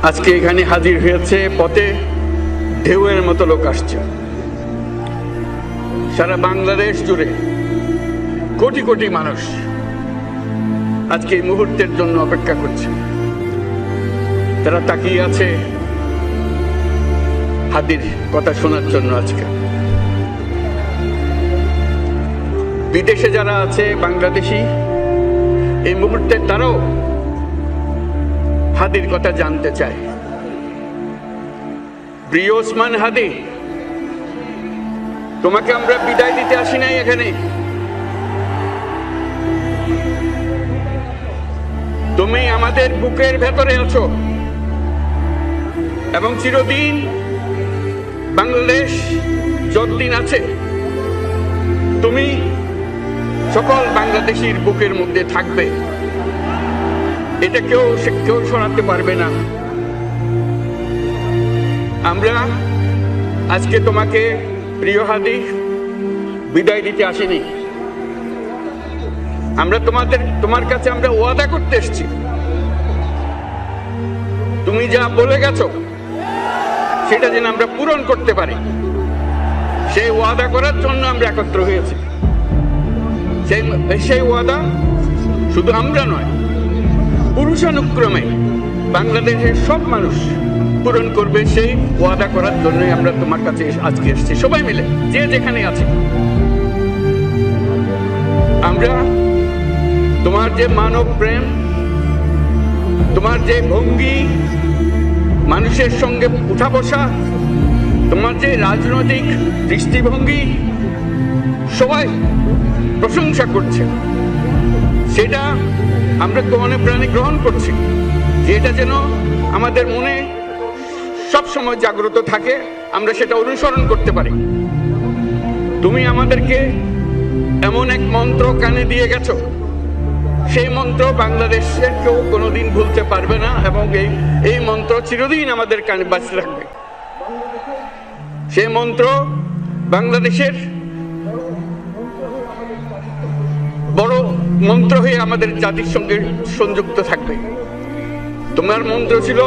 আজকে এখানে হাজির হয়েছে, পথে ঢেউয়ের মতো লোক আসছে। সারা বাংলাদেশ জুড়ে কোটি কোটি মানুষ আজকে এই মুহূর্তের জন্য অপেক্ষা করছে। তারা তাকিয়ে আছে হাদির কথা শোনার জন্য। আজকে বিদেশে যারা আছে বাংলাদেশি, এই মুহূর্তে তারাও হাদির কথা জানতে চায়। প্রিয় ওসমান হাদি, তোমাকে আমরা বিদায় দিতে আসি নাই এখানে। তুমি আমাদের বুকের ভেতরে আছো এবং চিরদিন বাংলাদেশ যতদিন আছে তুমি সকল বাংলাদেশির বুকের মধ্যে থাকবে। এটা কেউ শোনাতে পারবে না। আমরা আজকে তোমাকে প্রিয় হাদি বিদায় দিতে আসিনি। আমরা তোমার কাছে আমরা ওয়াদা করতে এসেছি। তুমি যা বলে গেছো সেটা যেন আমরা পূরণ করতে পারি, সেই ওয়াদা করার জন্য আমরা একত্র হয়েছি। সেই ওয়াদা শুধু আমরা নয়, পুরুষানুক্রমে বাংলাদেশের সব মানুষ পূরণ করবে। সেই ওয়াদা করার জন্যই আমরা তোমার কাছে আজকে এসেছি, সবাই মিলে যে যেখানে আছে। আমরা তোমার যে মানব প্রেম, তোমার যে ভঙ্গি, মানুষের সঙ্গে উঠা বসা, তোমার যে রাজনৈতিক দৃষ্টিভঙ্গি, সবাই প্রশংসা করছে। সেটা আমরা মনে প্রাণে গ্রহণ করছি, যে এটা যেন আমাদের মনে সব সময় জাগ্রত থাকে, আমরা সেটা অনুসরণ করতে পারি। তুমি আমাদেরকে এমন এক মন্ত্র কানে দিয়ে গেছো, সেই মন্ত্র বাংলাদেশের কেউ কোনোদিন ভুলতে পারবে না এবং এই মন্ত্র চিরদিন আমাদের কানে বাঁচতে থাকবে। সেই মন্ত্র বাংলাদেশের বড় মন্ত্র হয়ে আমাদের জাতির সঙ্গে সংযুক্ত থাকবে। তোমার মন্ত্র ছিল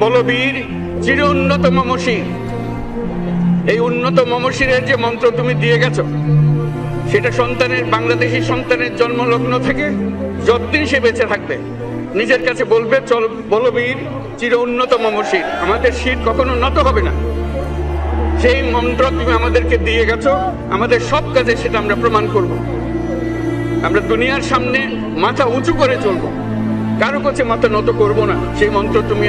বলবীর চির উন্নত মমশির। এই উন্নত মমশিরের যে মন্ত্র তুমি দিয়ে গেছো, সেটা বাংলাদেশি সন্তানের জন্মলগ্ন থেকে যতদিন সে বেঁচে থাকবে নিজের কাছে বলবে, বলবীর চির উন্নত মমশির, আমাদের শির কখনো নত হবে না। সেই মন্ত্র তুমি আমাদেরকে দিয়ে গেছো, আমাদের সব কাজে সেটা আমরা প্রমাণ করব। আমরা দুনিয়ার সামনে মাথা উঁচু করে চলবো, কারো কাছে মাথা নত করব না। সেই মন্ত্র তুমি